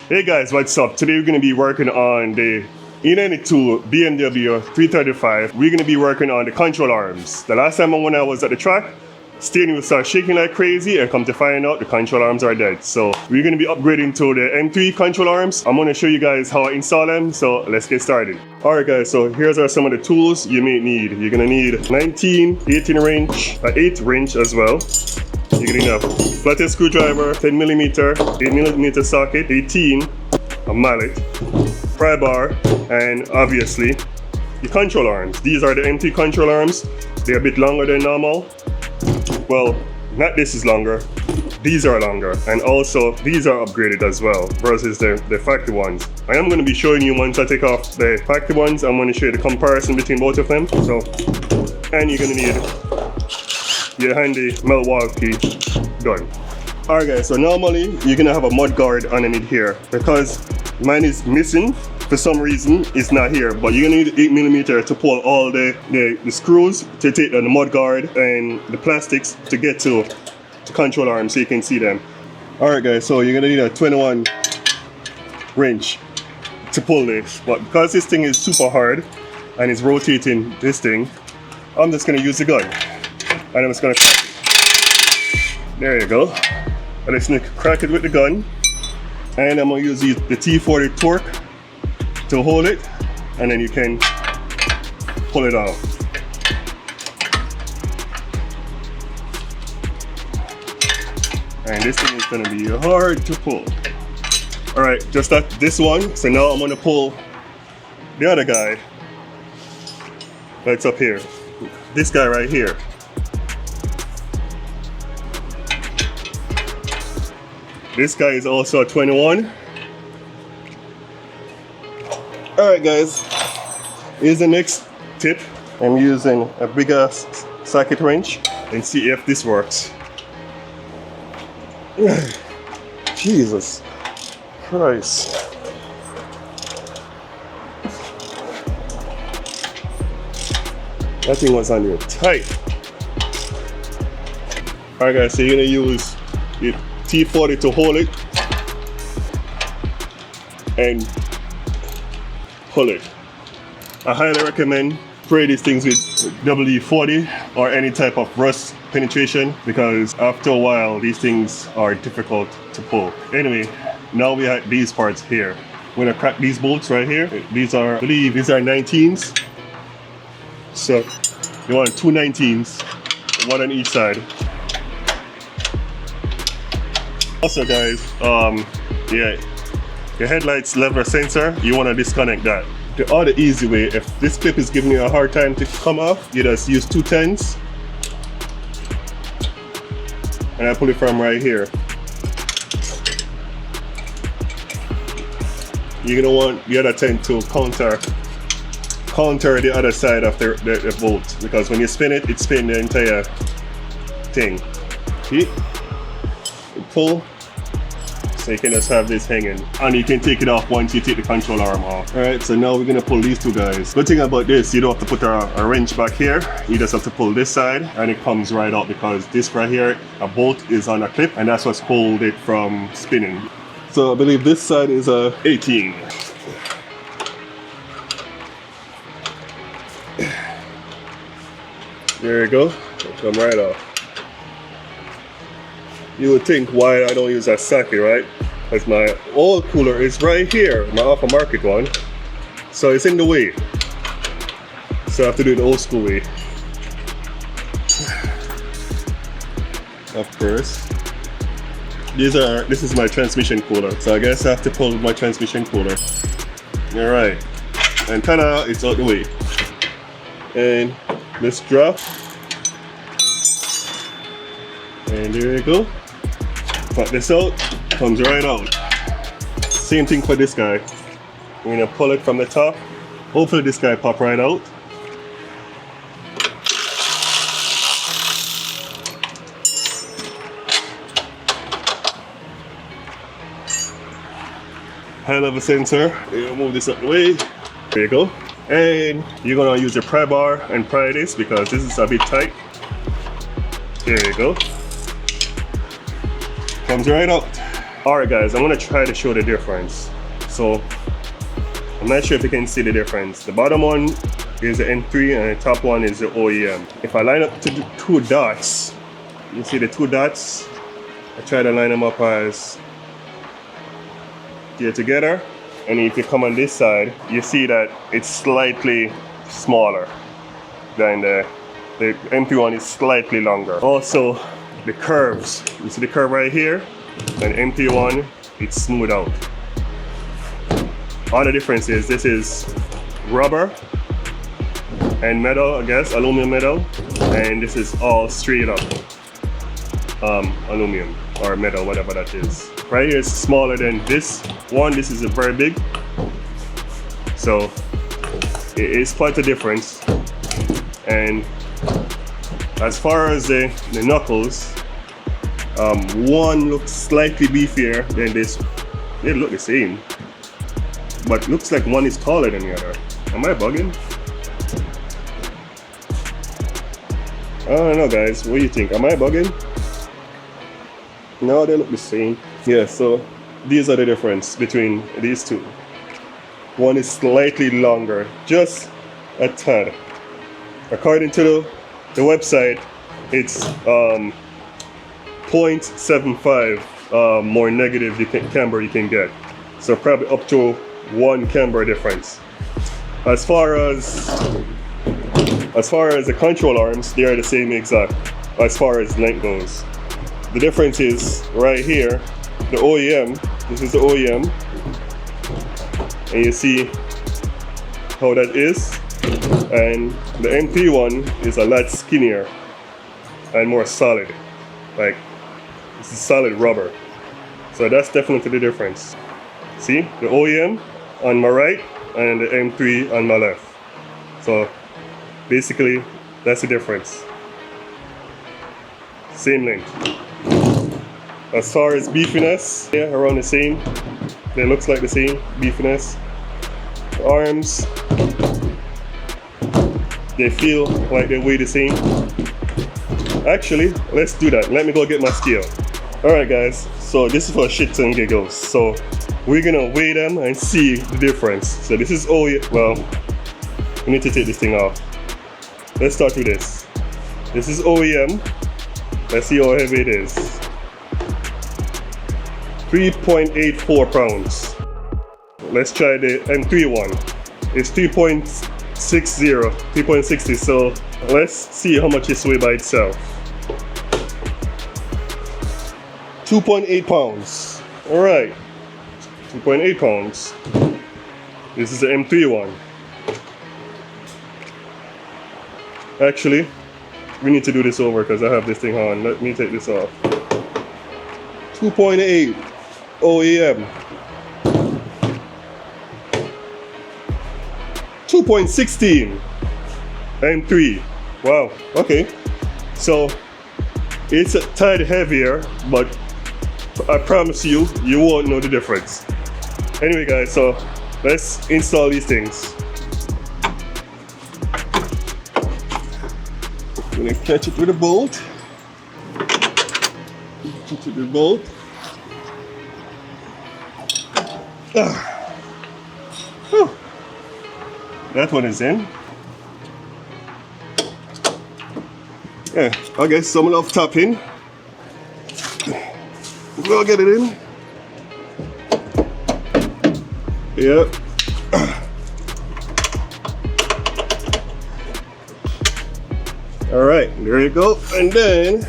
Hey guys, what's up? Today we're going to be working on the E92 BMW 335. We're going to be working on the control arms. The last time when I was at the track, steering wheel started shaking like crazy, and come to find out the control arms are dead. So we're going to be upgrading to the M3 control arms. I'm going to show you guys how I install them, so let's get started. Alright guys, so here's some of the tools you may need. You're going to need 19, 18 wrench, an 8 wrench as well. You're going to need a flathead screwdriver, 10mm, 8mm socket, 18, a mallet, pry bar, and obviously the control arms. These are the M3 control arms. They're a bit longer than normal. Well, not this is longer. These are longer, and also these are upgraded as well versus the factory ones. I am going to be showing you once I take off the factory ones. I'm going to show you the comparison between both of them. So, and you're going to need your handy Milwaukee gun. Alright guys, so normally you're gonna have a mud guard underneath here. Because mine is missing for some reason, it's not here. But you're gonna need 8mm to pull all the screws to take the mud guard and the plastics to get to the control arm so you can see them. Alright guys, so you're gonna need a 21 wrench to pull this. But because this thing is super hard and it's rotating this thing, I'm just gonna use the gun. And I'm just gonna crack it. There you go. I'm just gonna crack it with the gun. And I'm gonna use the T40 torque to hold it. And then you can pull it out. And this thing is gonna be hard to pull. Alright, just this one. So now I'm gonna pull the other guy that's up here. This guy right here. This guy is also a 21. Alright guys, here's the next tip. I'm using a bigger socket wrench and see if this works. Jesus Christ. That thing was on there tight. Alright guys, so you're gonna use it T40 to hold it and pull it. I highly recommend spray these things with WD-40 or any type of rust penetration, because after a while these things are difficult to pull. Anyway, now we have these parts here. We're gonna crack these bolts right here. These are, I believe these are 19s. So you want 2 19s, one on each side. Also guys, yeah, your headlights level sensor, you want to disconnect that. The other easy way, if this clip is giving you a hard time to come off, you just use 2 10s. And I pull it from right here. You're gonna want the other 10 to counter the other side of the bolt, because when you spin it, it spins the entire thing. See? Pull, so you can just have this hanging, and you can take it off once you take the control arm off. Alright, so now we're gonna pull these 2 guys. Good thing about this, you don't have to put a wrench back here. You just have to pull this side and it comes right out, because this right here, a bolt is on a clip, and that's what's hold it from spinning. So I believe this side is a 18. There you go, it'll come right off. You would think why I don't use that socket, right? Because my old cooler is right here, my aftermarket one. So it's in the way. So I have to do it the old school way. Of course. This is my transmission cooler. So I guess I have to pull my transmission cooler. Alright. And ta-da, it's out the way. And let's drop. And there you go. Pop this out, comes right out. Same thing for this guy. We're gonna pull it from the top. Hopefully this guy pop right out. High level sensor. We'll move this out of the way. There you go. And you're gonna use your pry bar and pry this, because this is a bit tight. There you go. Comes right out. Alright guys, I'm gonna try to show the difference. So I'm not sure if you can see the difference. The bottom one is the M3 and the top one is the OEM. If I line up to the two dots, you see the two dots? I try to line them up as they're together. And if you come on this side, you see that it's slightly smaller than the M3 one is slightly longer. Also, the curves. You see the curve right here? And M3 one, it's smooth out. All the difference is this is rubber and metal, I guess, aluminum metal, and this is all straight up aluminum or metal, whatever that is. Right here is smaller than this one. This is a very big, so it is quite a difference. And as far as the knuckles, one looks slightly beefier than this. They look the same, but looks like one is taller than the other. Am I bugging? I don't know guys, what do you think? Am I bugging? No, they look the same. Yeah, so these are the difference between these two. One is slightly longer, just a tad. According to the website, it's 0.75 more negative camber you can get. So probably up to 1 camber difference. As far as the control arms, they are the same exact as far as length goes. The difference is right here, the OEM, this is the OEM, and you see how that is, and the M3 one is a lot skinnier and more solid. Like, this is solid rubber. So that's definitely the difference. See, the OEM on my right and the M3 on my left. So basically, that's the difference. Same length. As far as beefiness, yeah, around the same. They looks like the same beefiness. The arms, they feel like they weigh the same. Actually, let's do that. Let me go get my scale. Alright guys, so this is for shits and giggles. So we're gonna weigh them and see the difference. So this is OEM. Well, we need to take this thing off. Let's start with this. This is OEM. Let's see how heavy it is. 3.84 pounds. Let's try the M3 one. It's 3.60. So let's see how much it's weighed by itself. 2.8 pounds. All right, 2.8 pounds. This is the M3 one. Actually, we need to do this over because I have this thing on. Let me take this off. 2.8 OEM. 2.16 M3. Wow, okay. So it's a tad heavier, but I promise you, you won't know the difference. Anyway guys, so let's install these things. I'm gonna catch it with a bolt. Catch it with a bolt. Whew. That one is in. Yeah, I guess some enough tapping. We'll get it in. Yep. All right, there you go. And then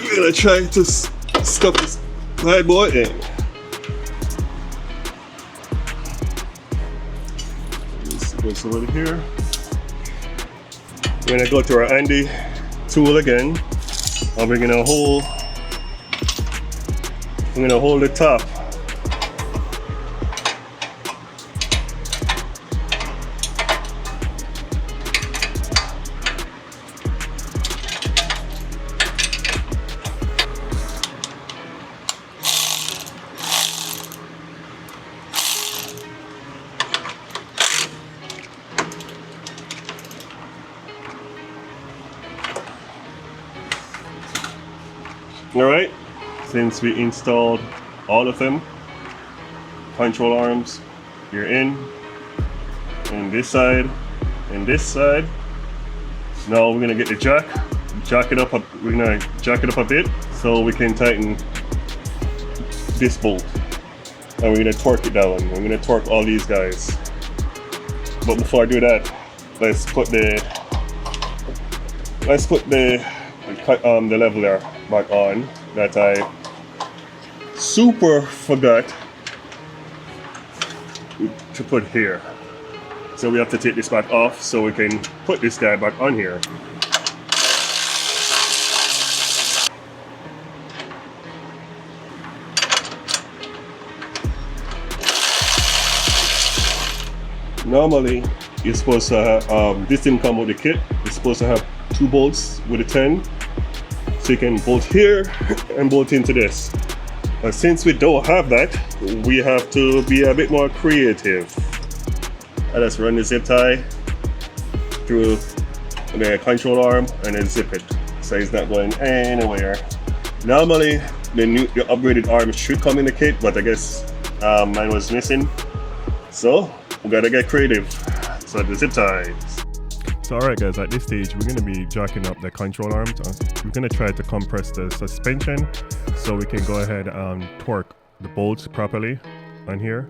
we're gonna try to stuff this bad boy in. Let's go over here. We're gonna go to our Andy tool again, and we're gonna hold the top. All right, since we installed all of them, control arms, you're in, and this side, and this side. Now we're gonna get the jack, we're gonna jack it up a bit so we can tighten this bolt. And we're gonna torque it down. We're gonna torque all these guys. But before I do that, let's put the leveler back on that I super forgot to put here. So we have to take this back off so we can put this guy back on here. Normally, you're supposed to have, this didn't come with the kit, you're supposed to have 2 bolts with a 10. So you can bolt here and bolt into this. But since we don't have that, we have to be a bit more creative. I just run the zip tie through the control arm and then zip it. So it's not going anywhere. Normally, the upgraded arm should come in the kit, but I guess mine was missing. So we gotta get creative. So the zip ties. So alright guys, at this stage we're gonna be jacking up the control arms. We're gonna try to compress the suspension so we can go ahead and torque the bolts properly on here.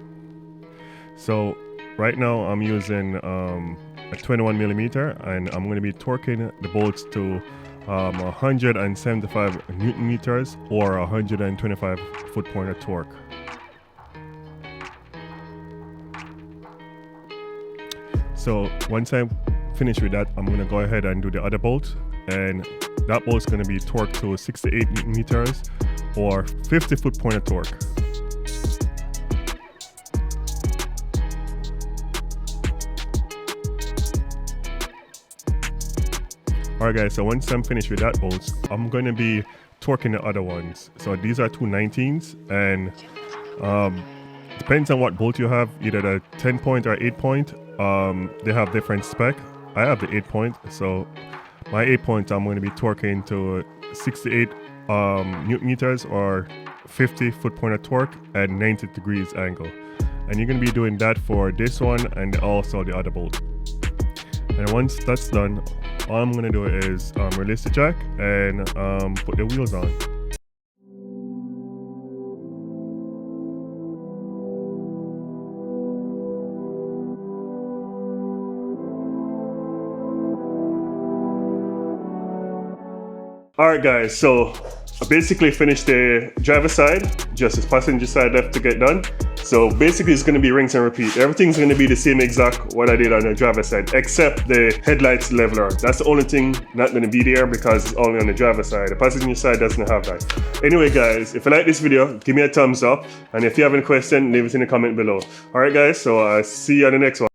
So right now I'm using a 21mm and I'm gonna be torquing the bolts to 175 Newton meters or 125 foot-pointer torque. So once I'm finished with that, I'm gonna go ahead and do the other bolt, and that bolt's gonna be torqued to 68 Newton meters or 50 foot-pointer torque. Alright guys, so once I'm finished with that bolt, I'm going to be torquing the other ones. So these are 2 19s, and depends on what bolt you have, either the 10 point or 8 point, they have different spec. I have the 8 point, so my 8 point I'm going to be torquing to 68 Newton meters or 50 foot-pointer torque at 90 degrees angle. And you're going to be doing that for this one and also the other bolt. And once that's done, all I'm going to do is release the jack and put the wheels on. Alright guys, so I basically finished the driver side, just this passenger side left to get done. So basically it's going to be rinse and repeat. Everything's going to be the same exact what I did on the driver side, except the headlights leveler. That's the only thing not going to be there because it's only on the driver side. The passenger side doesn't have that. Anyway guys, if you like this video, give me a thumbs up. And if you have any question, leave it in the comment below. Alright guys, so see you on the next one.